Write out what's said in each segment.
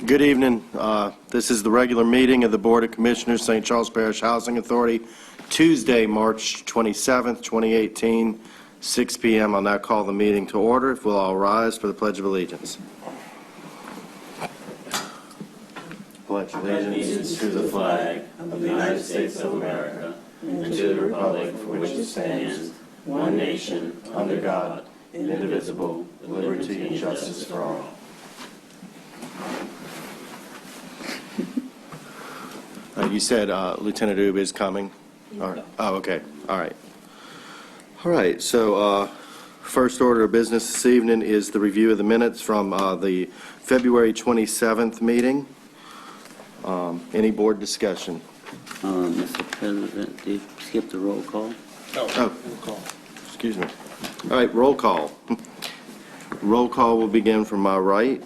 Good evening. This is the regular meeting of the Board of Commissioners, St. Charles Parish Housing Authority, Tuesday, March 27th, 2018, 6 p.m. I'll now call the meeting to order. If we'll all rise for the Pledge of Allegiance. Pledge allegiance to the flag of the United States of America and to the republic for which it stands, one nation, under God, indivisible, with liberty and justice for all. You said Lieutenant Ube is coming? Oh, okay. All right. All right. So first order of business this evening is the review of the minutes from the February 27th meeting. Any board discussion? Mr. President, did you skip the roll call? Oh, roll call. Excuse me. All right, roll call. Roll call will begin from my right.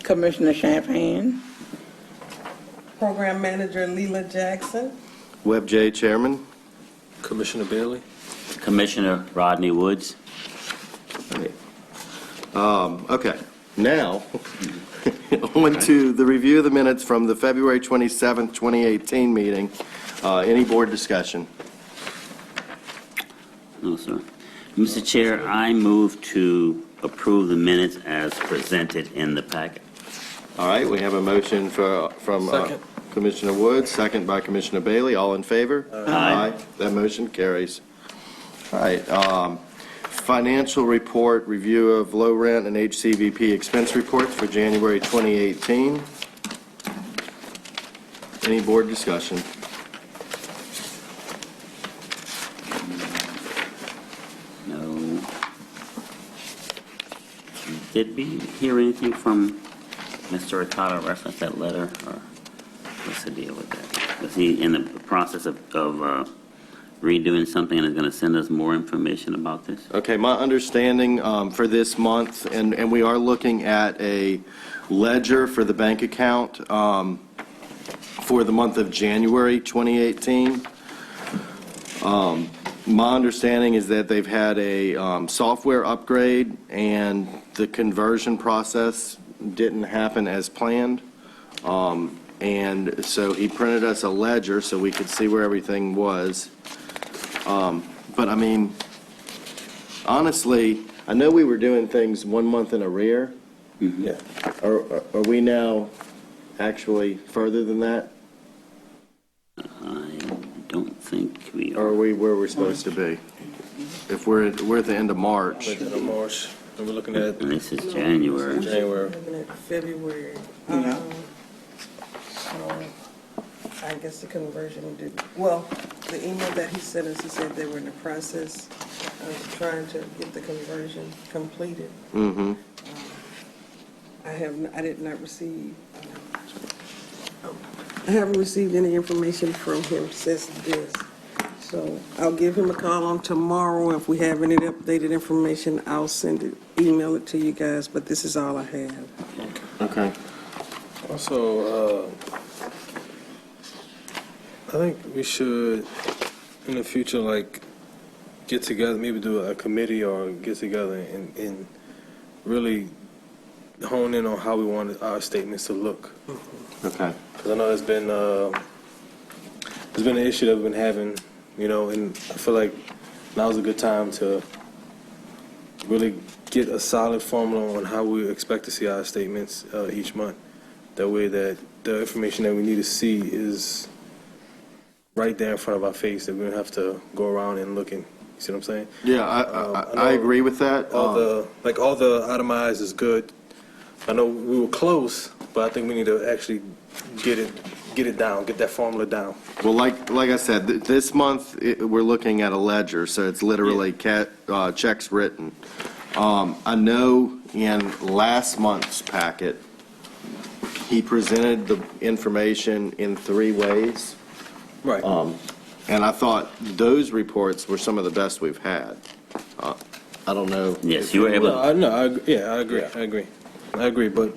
Commissioner Champagne. Program Manager Leela Jackson. Webb J. Chairman. Commissioner Bailey. Commissioner Rodney Woods. Okay. Now, on to the review of the minutes from the February 27th, 2018 meeting. Any board discussion? No, sir. Mr. Chair, I move to approve the minutes as presented in the packet. All right, we have a motion from Commissioner Woods, second by Commissioner Bailey. All in favor? Aye. That motion carries. All right. Financial report, review of low rent and HCVP expense reports for January 2018. Any board discussion? No. Did we hear anything from Mr. Ricardo reference that letter, or what's the deal with that? Was he in the process of redoing something and is going to send us more information about this? Okay, my understanding for this month, and we are looking at a ledger for the bank account for the month of January 2018. My understanding is that they've had a software upgrade and the conversion process didn't happen as planned. And so he printed us a ledger so we could see where everything was. But I mean, honestly, I know we were doing things 1 month in arrear. Mm-hmm. Yeah. Are we now actually further than that? I don't think we Or are. are we where we're supposed to be? If we're at the end of March. At the end of March, and we're looking at And this is January. January. Looking at February. So I guess the conversion did, well, the email that he sent us, he said they were in the process of trying to get the conversion completed. Mm-hmm. I did not receive, I haven't received any information from him since this. So I'll give him a call on tomorrow. If we have any updated information, I'll email it to you guys, but this is all I have. Okay. Also, I think we should, in the future, like, get together, maybe do a committee or get together and really hone in on how we want our statements to look. Okay. Because I know there's been an issue that we've been having, you know, and I feel like now's a good time to really get a solid formula on how we expect to see our statements each month. That way that the information that we need to see is right there in front of our face, that we don't have to go around and looking. You see what I'm saying? Yeah, I agree with that. All the itemized is good. I know we were close, but I think we need to actually get it down, get that formula down. Well, like I said, this month we're looking at a ledger, so it's literally checks written. I know in last month's packet, he presented the information in 3 ways. Right. And I thought those reports were some of the best we've had. I don't know. Yes, you were able to. I agree. I agree, but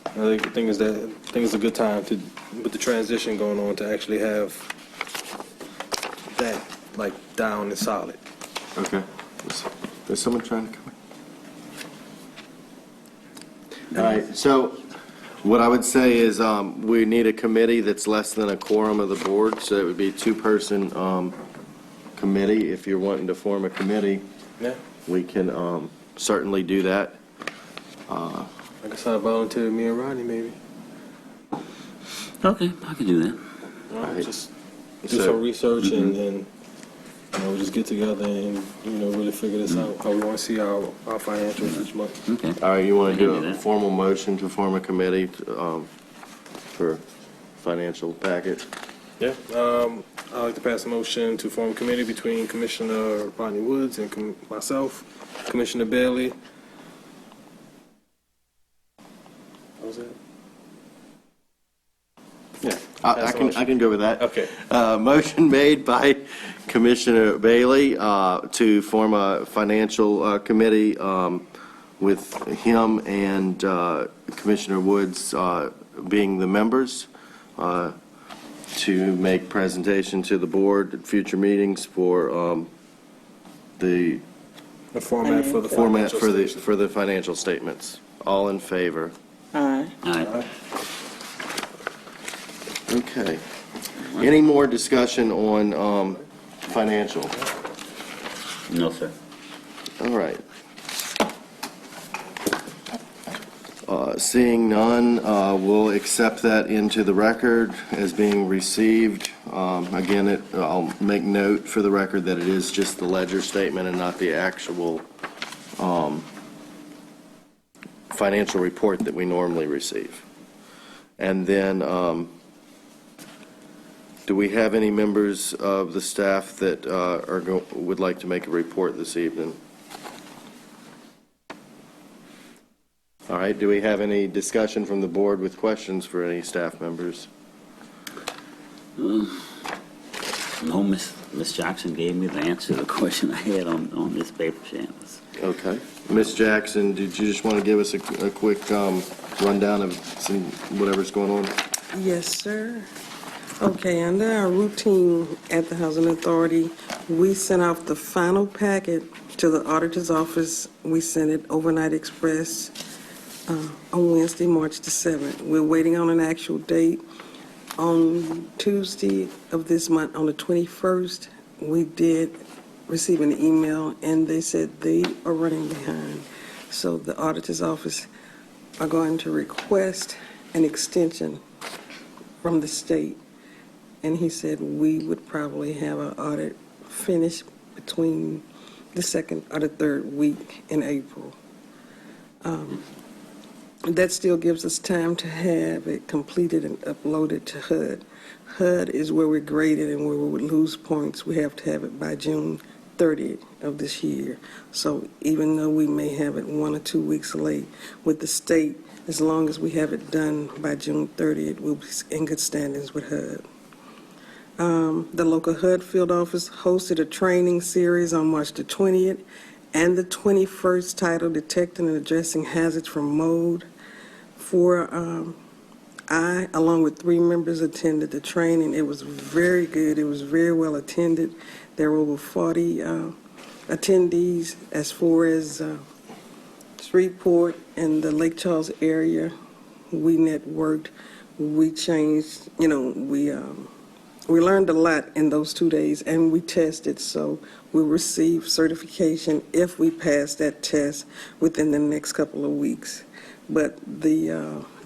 I think the thing is a good time to, with the transition going on, to actually have that like down and solid. Okay. There's someone trying to come in. All right, so What I would say is, we need a committee that's less than a quorum of the board, so it would be a two-person, committee. If you're wanting to form a committee, Yeah. we can, certainly do that. I guess I volunteer me and Rodney maybe. Okay, I can do that. Right. Just do So- some research and then, we just get together and, really figure this out, how we want to see our financials each month. Okay. All right, you want I to can do do a that. formal motion to form a committee, for financial packet? Yeah. I'd like to pass a motion to form a committee between Commissioner Rodney Woods and myself, Commissioner Bailey. What was that? Yeah, I can go with that. Okay. Motion made by Commissioner Bailey to form a financial committee with him and Commissioner Woods being the members to make presentation to the board at future meetings for the The format for the format financial for statement. the financial statements. All in favor? Aye. All right. Okay. Any more discussion on financial? No, sir. All right. Seeing none, we'll accept that into the record as being received. Again, I'll make note for the record that it is just the ledger statement and not the actual financial report that we normally receive. And then, do we have any members of the staff that would like to make a report this evening? All right, do we have any discussion from the board with questions for any staff members? No, Miss Jackson gave me the answer to the question I had on this paper, Shanice. Okay. Ms. Jackson, did you just want to give us a quick rundown of whatever's going on? Yes, sir. Okay, under our routine at the Housing Authority, we sent out the final packet to the auditor's office. We sent it overnight express on Wednesday, March the 7th. We're waiting on an actual date. On Tuesday of this month, on the 21st, we did receive an email, and they said they are running behind. So the auditor's office are going to request an extension from the state. And he said we would probably have our audit finished between the second or the third week in April. That still gives us time to have it completed and uploaded to HUD. HUD is where we're graded and where we would lose points. We have to have it by June 30th of this year. So even though we may have it 1 or 2 weeks late with the state, as long as we have it done by June 30th, we'll be in good standings with HUD. The local HUD field office hosted a training series on March the 20th and the 21st titled Detecting and Addressing Hazards from Mold. I, along with 3 members, attended the training. It was very good. It was very well attended. There were over 40 attendees as far as Shreveport and the Lake Charles area. We networked. We changed, we learned a lot in those 2 days, and we tested, so we received certification if we pass that test within the next couple of weeks. But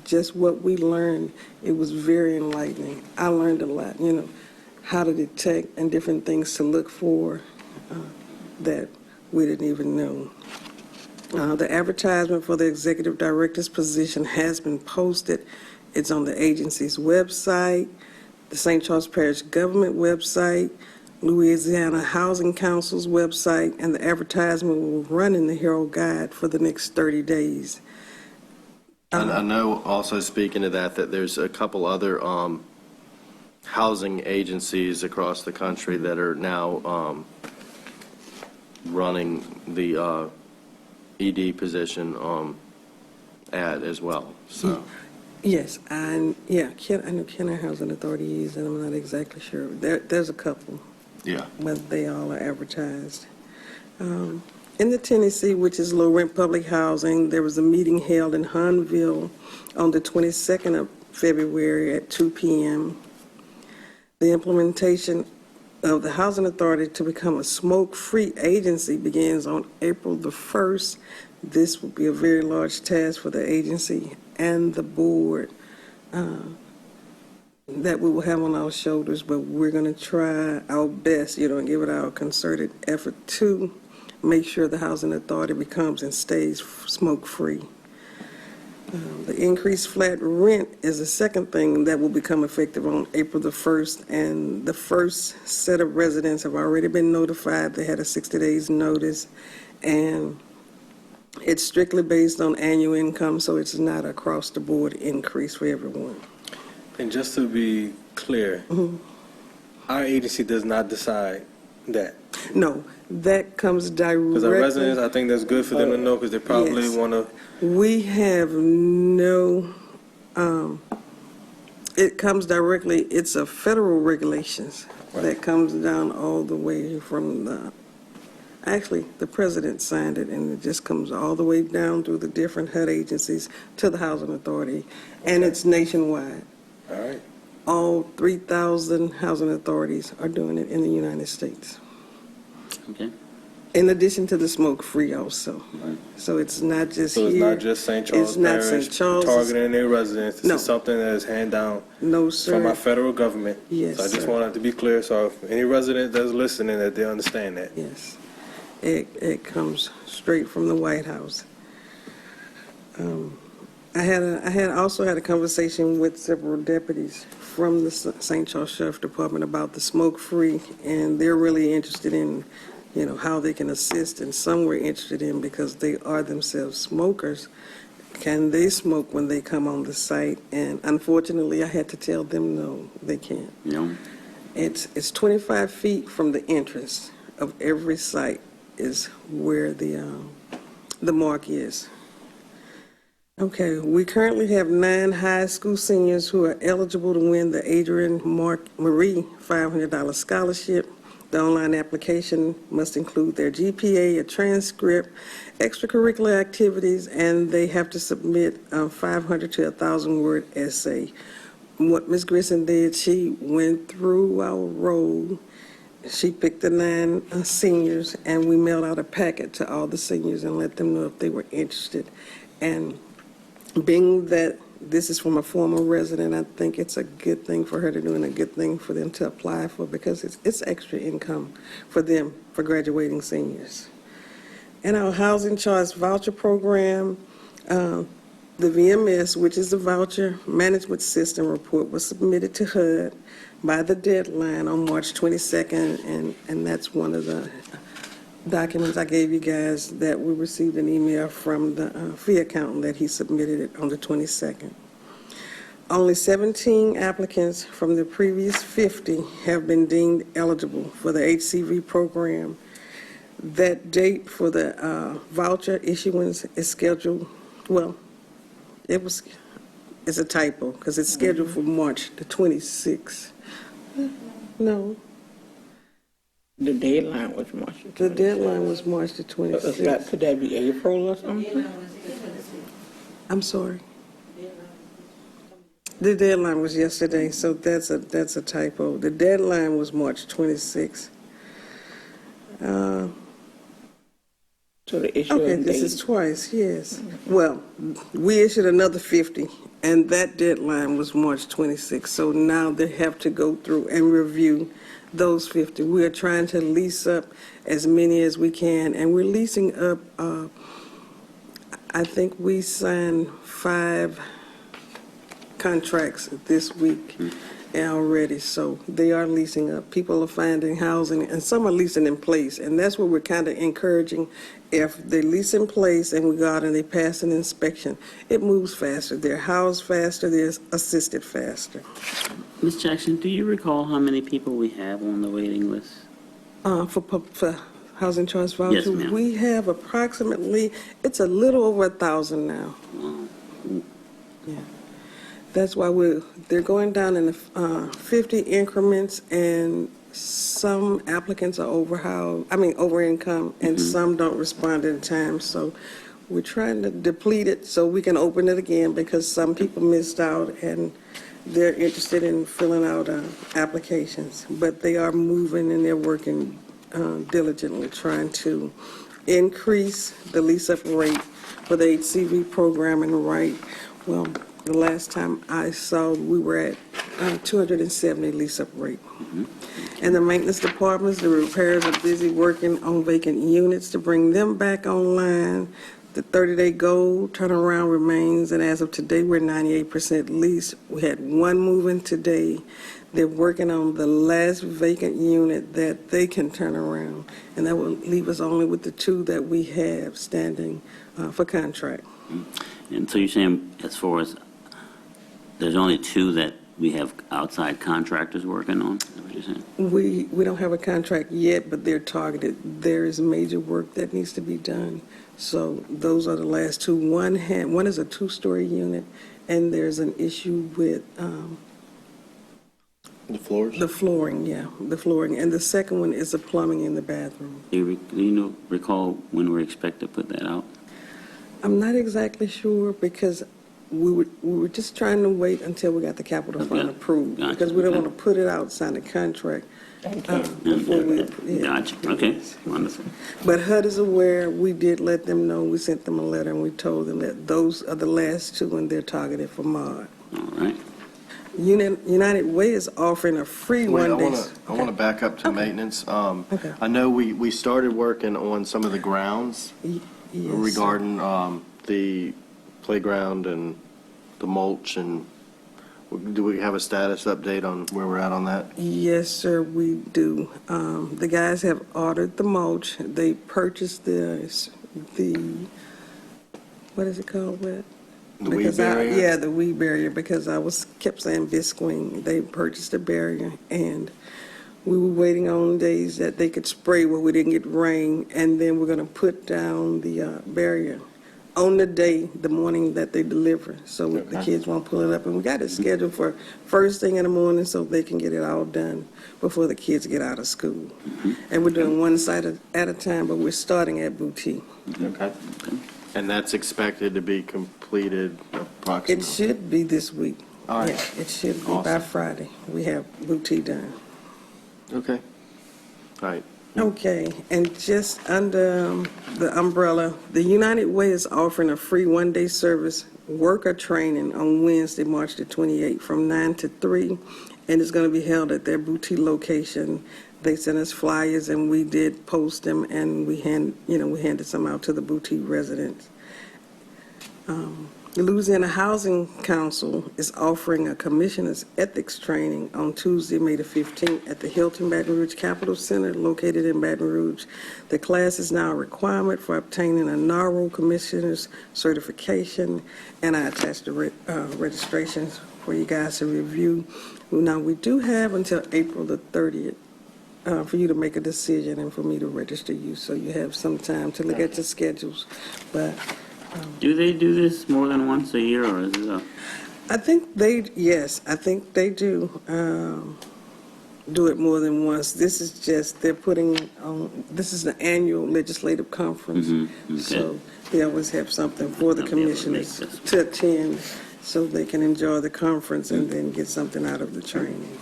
just what we learned, it was very enlightening. I learned a lot, how to detect and different things to look for that we didn't even know. The advertisement for the executive director's position has been posted. It's on the agency's website, the St. Charles Parish government website, Louisiana Housing Council's website, and the advertisement will run in the Herald Guide for the next 30 days. And I know, also speaking to that there's a couple other housing agencies across the country that are now running the ED position ad as well, so. Yes, I know Kenner Housing Authority is, and I'm not exactly sure. There's a couple, Yeah. but they all are advertised. In the Tennessee, which is low-rent public housing, there was a meeting held in Huntsville on the 22nd of February at 2 p.m. The implementation of the Housing Authority to become a smoke-free agency begins on April the 1st. This will be a very large task for the agency and the board that we will have on our shoulders, but we're going to try our best, and give it our concerted effort to make sure the Housing Authority becomes and stays smoke-free. The increased flat rent is the second thing that will become effective on April the 1st, and the first set of residents have already been notified. They had a 60 days notice, and it's strictly based on annual income, so it's not across the board increase for everyone. And just to be clear, our agency does not decide that. No, that comes directly. Because our residents, I think that's good for them to know, because they probably Yes. want to. We have no, it comes directly, it's a federal regulations that comes down all the way from actually, the president signed it, and it just comes all the way down through the different HUD agencies to the Housing Authority, and it's nationwide. All right. All 3,000 housing authorities are doing it in the United States. Okay. In addition to the smoke-free also. So it's not just So here. it's not just St. Charles It's not Parish St. Charles. targeting their residents. This No. is something that is hand down No, sir. from our federal government. Yes, So I just sir. wanted to be clear, so if any resident that's listening, that they understand that. Yes. It comes straight from the White House. I also had a conversation with several deputies from the St. Charles Sheriff Department about the smoke-free, and they're really interested in, how they can assist, and some were interested in, because they are themselves smokers, can they smoke when they come on the site? And unfortunately, I had to tell them, no, they can't. No? It's 25 feet from the entrance of every site is where the mark is. Okay, we currently have 9 high school seniors who are eligible to win the Adrian Marie $500 scholarship. The online application must include their GPA, a transcript, extracurricular activities, and they have to submit a 500 to 1,000-word essay. What Ms. Grissom did, she went through our roll. She picked the 9 seniors, and we mailed out a packet to all the seniors and let them know if they were interested. And being that this is from a former resident, I think it's a good thing for her to do and a good thing for them to apply for, because it's extra income for them, for graduating seniors. And our Housing Choice Voucher Program, the VMS, which is the Voucher Management System report, was submitted to HUD by the deadline on March 22nd, and that's one of the documents I gave you guys that we received an email from the fee accountant that he submitted it on the 22nd. Only 17 applicants from the previous 50 have been deemed eligible for the HCV program. That date for the voucher issuance is scheduled, it's a typo, because it's scheduled for March the 26th. No, The deadline was March. the deadline was March the 26th. Could that be April or something? I'm sorry. The deadline was yesterday, so that's a typo. The deadline was March 26th. So the issue Okay, of this date. is twice, yes. Well, we issued another 50, and that deadline was March 26th. So now they have to go through and review those 50. We are trying to lease up as many as we can, and we're leasing up, I think we signed 5 contracts this week already, so they are leasing up. People are finding housing, and some are leasing in place, and that's what we're kind of encouraging. If they lease in place and we go out and they pass an inspection, it moves faster. They're housed faster, they're assisted faster. Ms. Jackson, do you recall how many people we have on the waiting list? For Housing Choice Voucher, Yes, ma'am. we have approximately, it's a little over 1,000 now. Wow. Yeah. That's why they're going down in the 50 increments, and some applicants are over income, and some don't respond in time. So we're trying to deplete it so we can open it again, because some people missed out and they're interested in filling out applications. But they are moving and they're working diligently, trying to increase the lease-up rate for the HCV program. And well, the last time I saw, we were at 270 lease-up rate. And the maintenance departments, the repairs are busy working on vacant units to bring them back online. The 30-day goal turnaround remains, and as of today, we're 98% leased. We had one move-in today. They're working on the last vacant unit that they can turn around, and that will leave us only with the two that we have standing for contract. And so you're saying, as far as, there's only two that we have outside contractors working on? Is that what you're saying? We don't have a contract yet, but they're targeted. There is major work that needs to be done. So those are the last two. One is a two-story unit, and there's an issue with The floors? the flooring, the flooring. And the second one is the plumbing in the bathroom. Do you recall when we're expected to put that out? I'm not exactly sure, because we were just trying to wait until we got the capital fund Okay. approved, Gotcha. because we don't Okay. want to put it out, sign a contract before we. Yeah. Gotcha. Okay, wonderful. But HUD is aware. We did let them know. We sent them a letter, and we told them that those are the last two, and they're targeted for MOD. All right. United Way is offering a free Wait, one-day. I want to back up to maintenance. Okay. I know we started working on some of the grounds Yes, sir. regarding the playground and the mulch, and do we have a status update on where we're at on that? Yes, sir, we do. The guys have ordered the mulch. They purchased the what is it called, Whit? The weed Because barrier? Yeah, the weed barrier, because I kept saying visqueen. They purchased a barrier, and we were waiting on days that they could spray where we didn't get rain, and then we're going to put down the barrier on the morning that they deliver, so the kids won't pull it up. And we got it scheduled for first thing in the morning so they can get it all done before the kids get out of school. And we're doing one site at a time, but we're starting at Boutique. Okay. And that's expected to be completed approximately? It should be this week. All right. Yeah, it should be by Awesome. Friday. We have Boutique done. Okay. All right. Okay, and just under the umbrella, the United Way is offering a free one-day service worker training on Wednesday, March the 28th, from 9 to 3, and it's going to be held at their Boutique location. They sent us flyers, and we did post them, and we handed some out to the Boutique residents. The Louisiana Housing Council is offering a commissioner's ethics training on Tuesday, May the 15th at the Hilton Baton Rouge Capitol Center located in Baton Rouge. The class is now a requirement for obtaining a NARO commissioner's certification, and I attached the registrations for you guys to review. Now, we do have until April the 30th for you to make a decision and for me to register you, so you have some time to look at your schedules. But Do they do this more than once a year, or is it I think they do do it more than once. This is just, they're putting on, this is the annual legislative conference. okay. So they always have something for the They'll be able to make commissioners this. to attend, so they can enjoy the conference and then get something out of the training.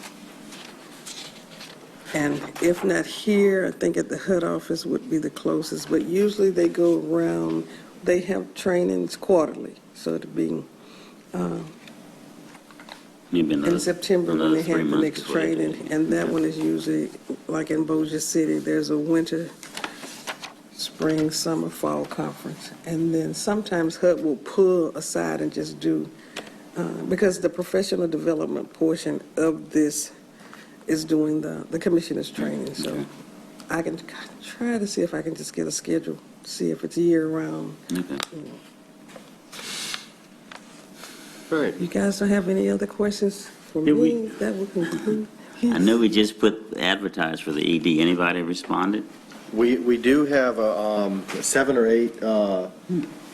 And if not here, I think at the HUD office would be the closest, but usually they go around, they have trainings quarterly, so it'll be maybe another? in September when another they 3 have the months next before they do training, it? and that one is usually, like in Bossier City, there's a winter, spring, summer, fall conference. And then sometimes HUD will pull aside and just do, because the professional development portion of this is doing the commissioner's training, so Okay. I can try to see if I can just get a schedule, see if it's year-round. Okay. All right. You guys don't have any other questions for Did we- me? That would conclude. I know we just advertised for the ED. Anybody responded? We do have 7 or 8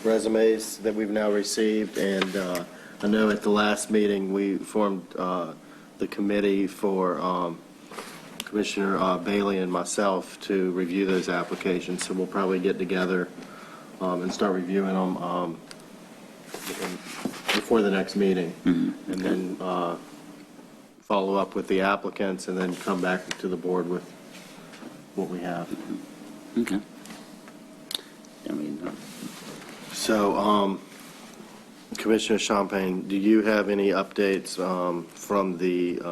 resumes that we've now received, and I know at the last meeting, we formed the committee for Commissioner Bailey and myself to review those applications, so we'll probably get together and start reviewing them before the next meeting. And then follow up with the applicants, and then come back to the board with what we have. Okay. Then we know. So, Commissioner Champagne, do you have any updates from the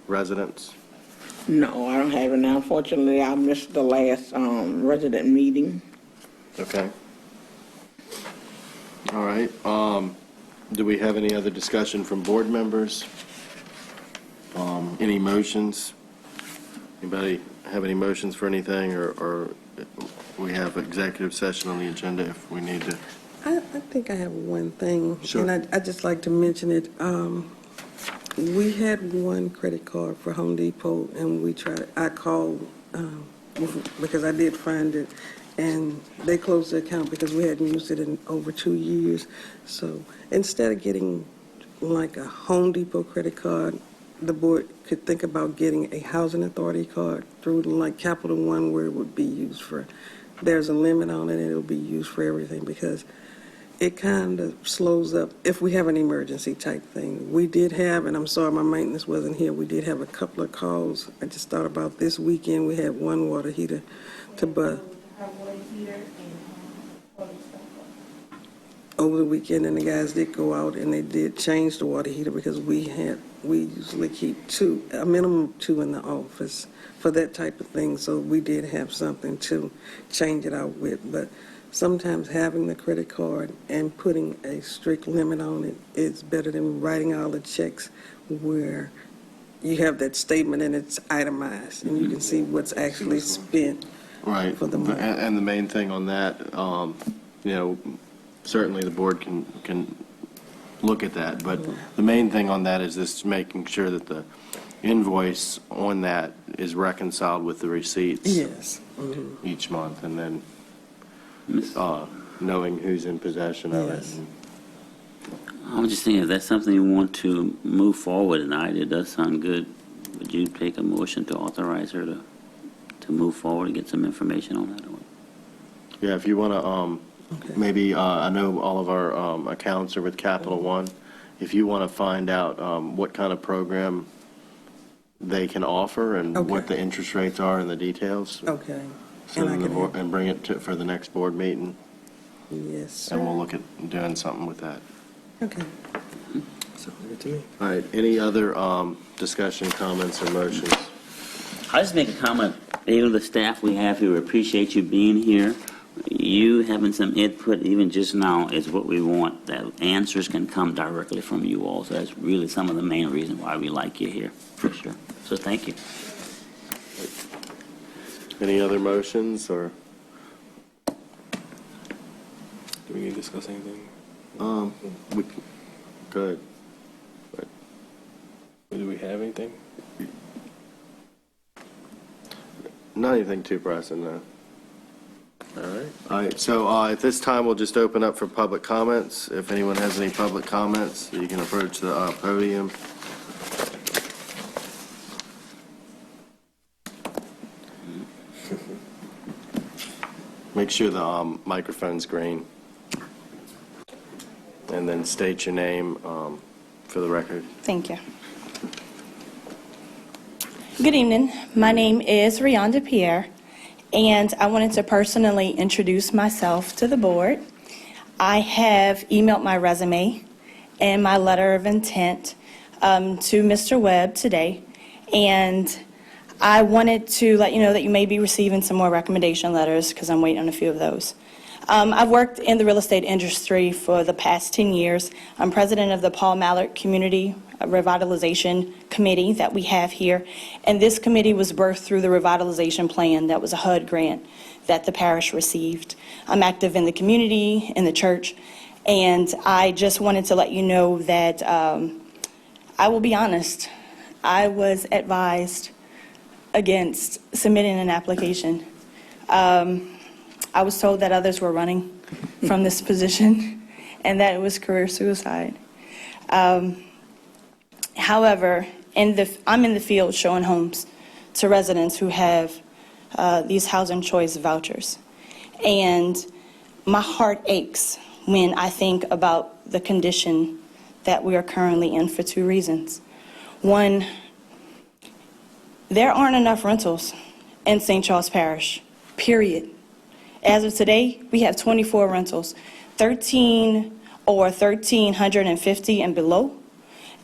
residents? No, I don't have it now. Unfortunately, I missed the last resident meeting. Okay. All right. Do we have any other discussion from board members? Any motions? Anybody have any motions for anything, or we have executive session on the agenda if we need to? I think I have one thing. Sure. And I'd just like to mention it. We had one credit card for Home Depot, and I called, because I did find it, and they closed the account because we hadn't used it in over 2 years. So instead of getting like a Home Depot credit card, the board could think about getting a housing authority card through like Capital One, where it would be used for, there's a limit on it, and it'll be used for everything, because it kind of slows up if we have an emergency type thing. We did have, and I'm sorry my maintenance wasn't here, we did have a couple of calls. I just thought about this weekend, we had one water heater to bust over the weekend, and the guys did go out and they did change the water heater, because we usually keep a minimum of 2 in the office for that type of thing. So we did have something to change it out with. But sometimes having the credit card and putting a strict limit on it is better than writing all the checks where you have that statement and it's itemized and you can see what's actually spent. Right. For the month. And the main thing on that, certainly the board can look at that, but the main thing on that is just making sure that the invoice on that is reconciled with the receipts. Yes. Each month, and then Miss- knowing who's in possession of it. Yes. I was just thinking, if that's something you want to move forward tonight, it does sound good. Would you take a motion to authorize her to move forward and get some information on that? Yeah, if you want to, Okay. maybe, I know all of our accounts are with Capital One. If you want to find out what kind of program they can offer and what Okay. the interest rates are and the details, Okay. send And I them the can board and bring it for the next board meeting, Yes, sir. and we'll look at doing something with that. Okay. Sounds good to me. All right, any other discussion, comments, or motions? I'll just make a comment. Even the staff we have here, we appreciate you being here. You having some input, even just now, is what we want. That answers can come directly from you all. So that's really some of the main reason why we like you here, for sure. So thank you. Any other motions, or? Do we need to discuss anything? We Good. Do we have anything? Not anything too pressing, no. All right, so at this time, we'll just open up for public comments. If anyone has any public comments, you can approach the podium. Make sure the microphone's green. And then state your name for the record. Thank you. Good evening. My name is Rionda Pierre, and I wanted to personally introduce myself to the board. I have emailed my resume and my letter of intent to Mr. Webb today, and I wanted to let you know that you may be receiving some more recommendation letters because I'm waiting on a few of those. I've worked in the real estate industry for the past 10 years. I'm president of the Paul Mallard Community Revitalization Committee that we have here, and this committee was birthed through the revitalization plan that was a HUD grant that the parish received. I'm active in the community, in the church, and I just wanted to let you know that I will be honest, I was advised against submitting an application. I was told that others were running from this position and that it was career suicide. However, I'm in the field showing homes to residents who have these housing choice vouchers. And my heart aches when I think about the condition that we are currently in for two reasons. One, there aren't enough rentals in St. Charles Parish, period. As of today, we have 24 rentals, 13 or 1,350 and below,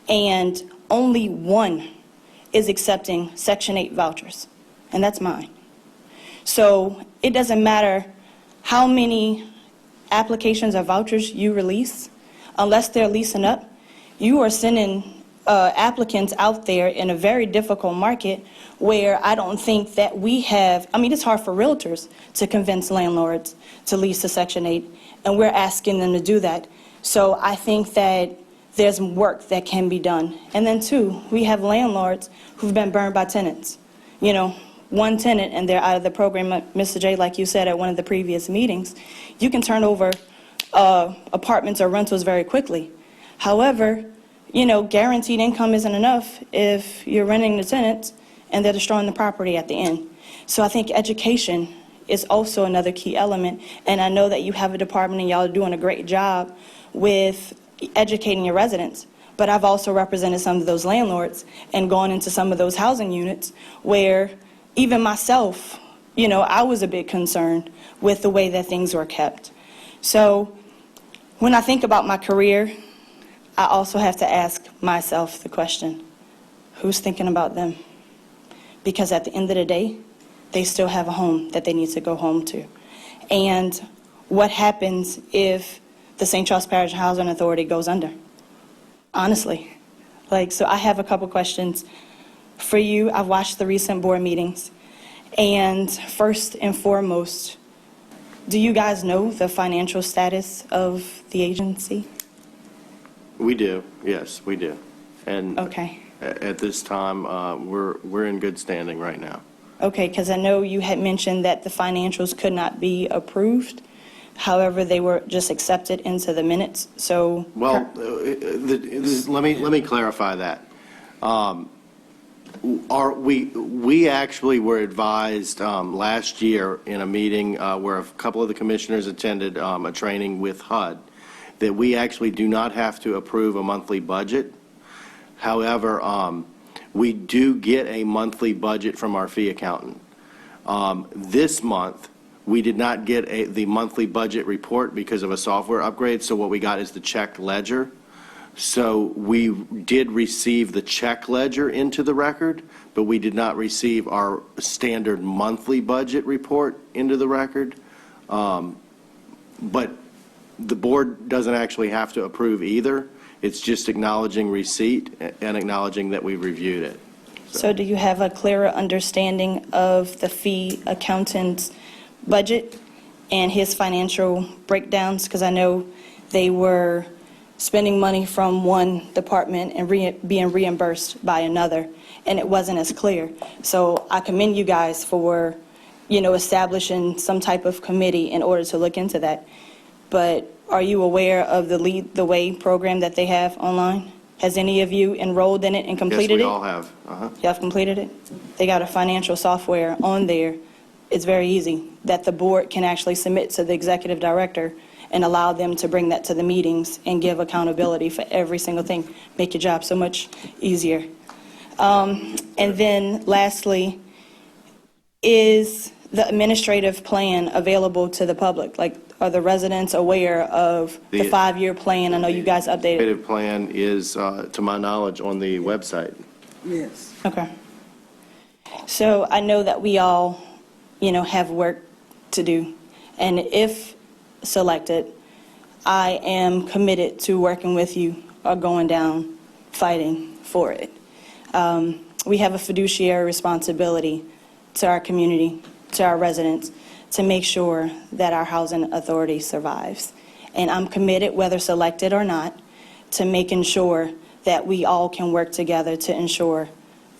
and only one is accepting Section 8 vouchers, and that's mine. So it doesn't matter how many applications or vouchers you release, unless they're leasing up, you are sending applicants out there in a very difficult market where I don't think that we have, I mean, it's hard for realtors to convince landlords to lease to Section 8, and we're asking them to do that. So I think that there's work that can be done. And then two, we have landlords who've been burned by tenants. You know, one tenant and they're out of the program. Mr. J, like you said at one of the previous meetings, you can turn over apartments or rentals very quickly. However, you know, guaranteed income isn't enough if you're renting the tenants and they're destroying the property at the end. So I think education is also another key element. And I know that you have a department and y'all are doing a great job with educating your residents. But I've also represented some of those landlords and gone into some of those housing units where even myself, you know, I was a bit concerned with the way that things were kept. So when I think about my career, I also have to ask myself the question, who's thinking about them? Because at the end of the day, they still have a home that they need to go home to. And what happens if the St. Charles Parish Housing Authority goes under? Honestly. So I have a couple questions for you. I've watched the recent board meetings. And first and foremost, do you guys know the financial status of the agency? We do, yes, we do. And Okay. at this time, we're in good standing right now. Okay, because I know you had mentioned that the financials could not be approved. However, they were just accepted into the minutes, so. Well, let me clarify that. We actually were advised last year in a meeting where a couple of the commissioners attended a training with HUD that we actually do not have to approve a monthly budget. However, we do get a monthly budget from our fee accountant. This month, we did not get the monthly budget report because of a software upgrade, so what we got is the check ledger. So we did receive the check ledger into the record, but we did not receive our standard monthly budget report into the record. But the board doesn't actually have to approve either. It's just acknowledging receipt and acknowledging that we've reviewed it. So do you have a clearer understanding of the fee accountant's budget and his financial breakdowns? Because I know they were spending money from one department and being reimbursed by another, and it wasn't as clear. So I commend you guys for, you know, establishing some type of committee in order to look into that. But are you aware of the Lead the Way program that they have online? Has any of you enrolled in it and completed it? Yes, we all have. You have completed it? They got a financial software on there. It's very easy that the board can actually submit to the executive director and allow them to bring that to the meetings and give accountability for every single thing. Make your job so much easier. And then lastly, is the administrative plan available to the public? Like, are the residents aware of the The- 5-year plan? I know you guys updated. Administrative plan is, to my knowledge, on the website. Yes. Okay. So I know that we all, you know, have work to do. And if selected, I am committed to working with you or going down fighting for it. We have a fiduciary responsibility to our community, to our residents, to make sure that our housing authority survives. And I'm committed, whether selected or not, to making sure that we all can work together to ensure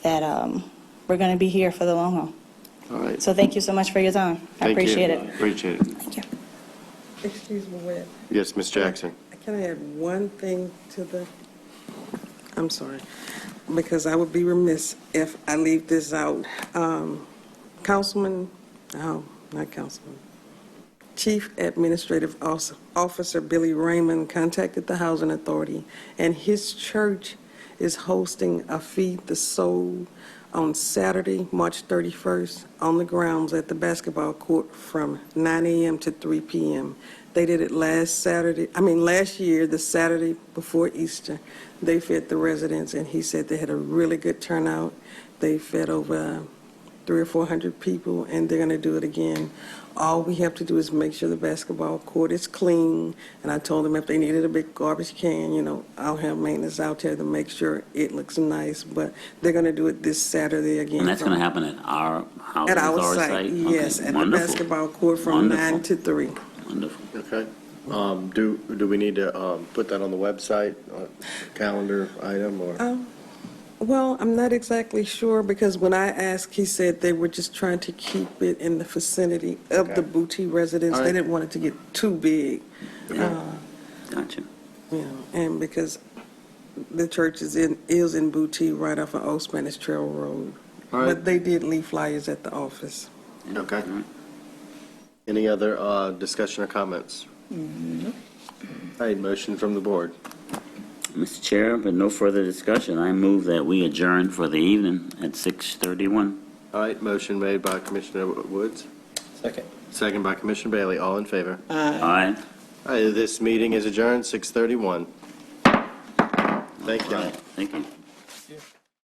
that we're going to be here for the long haul. All right. So thank you so much for your time. I Thank you. appreciate it. Appreciate it. Thank you. Excuse me, Webb. Yes, Ms. Jackson. Can I add one thing to I'm sorry. because I would be remiss if I leave this out. Councilman, oh, not Councilman, Chief Administrative Officer Billy Raymond contacted the Housing Authority, and his church is hosting a Feed the Soul on Saturday, March 31st, on the grounds at the basketball court from 9 a.m. to 3 p.m. They did it last year, the Saturday before Easter. They fed the residents, and he said they had a really good turnout. They fed over 300 or 400 people, and they're going to do it again. All we have to do is make sure the basketball court is clean, and I told them if they needed a big garbage can, I'll have maintenance out there to make sure it looks nice, but they're going to do it this Saturday again. And that's going to happen at our housing At our authority site, site? yes, Okay, at the wonderful. basketball court from 9 Wonderful. to 3. Wonderful. Okay. Do we need to put that on the website, calendar item, or? Well, I'm not exactly sure, because when I asked, he said they were just trying to keep it in the vicinity of the Okay. boutique residents. All They right. didn't want it to get too big. Gotcha. And because the church is in Boutique right off of Old Spanish Trail Road. All right. But they did leave flyers at the office. Okay. Any other discussion or comments? All right, motion from the board. Mr. Chair, but no further discussion. I move that we adjourn for the evening at 6:31. All right, motion made by Commissioner Woods, Second. second by Commissioner Bailey. All in favor? Aye. All right, this meeting is adjourned, 6:31. Thank you. All right. Thank you.